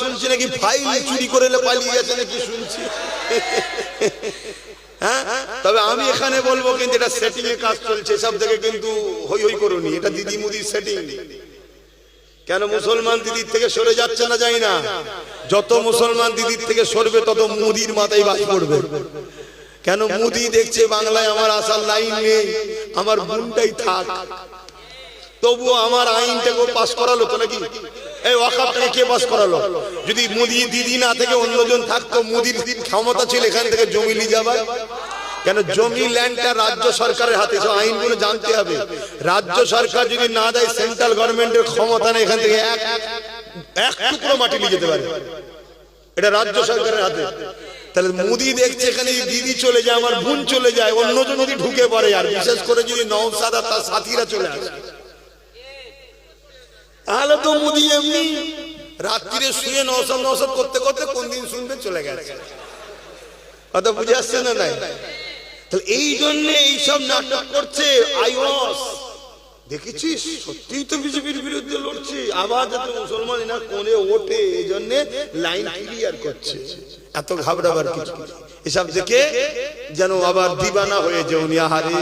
শুনছি নাকি ফাইল চুরি করে পালিয়ে গেছে নাকি শুনছি। হ্যাঁ, তবে আমি এখানে বলবো কিন্তু এটা সেটিং এ কাজ চলছে, সব থেকে কিন্তু হই হই করুনি, এটা দিদি মুদির সেটিং। কেন মুসলমান দিদির থেকে সরে যাচ্ছে না জানি না, যত মুসলমান দিদির থেকে সরবে তত মুদির মাথায় বাস পড়বে। কেন মুদি দেখছে বাংলায় আমার আসার লাইন নেই, আমার বোনটাই থাক, তবুও আমার আইনটাকে পাস করালো তো নাকি, এই ওয়াকাফটাকে কে পাস করালো? যদি মোদি দিদি না থেকে অন্যজন থাকতো, মোদির ক্ষমতা ছিল এখান থেকে জমি নিয়ে যাবার। কেন জমি ল্যান্ডটা রাজ্য সরকারের হাতে, সব আইনগুলো জানতে হবে। রাজ্য সরকার যদি না দেয়, সেন্ট্রাল গভর্নমেন্টের ক্ষমতা নেই এখান থেকে এক টুকরো মাটি নিয়ে যেতে পারে, এটা রাজ্য সরকারের হাতে। তাহলে মোদি দেখছে এখানে দিদি চলে যায়, আমার বোন চলে যায়, অন্যজন যদি ঢুকে পড়ে, আর বিশেষ করে যদি নওশাদ আর তার সাথীরা চলে আসে, তাহলে তো মোদি এমনি রাত্রিরে শুয়ে নওশাদ নওশাদ করতে করতে কোন দিন শুনবে চলে গেছে। কথা বুঝে আসছে না? নাই। তাহলে এই জন্য এইসব নাটক করছে। আইওয়াস দেখেছিস, সত্যিই তো বিজেপির বিরুদ্ধে লড়ছে, আবার যাতে মুসলমান না কোণে ওঠে, এই জন্য লাইন ক্লিয়ার করছে। এত ঘাবড়াবার কিছু, এসব দেখে যেন আবার দিবানা হয়ে যাও। হারে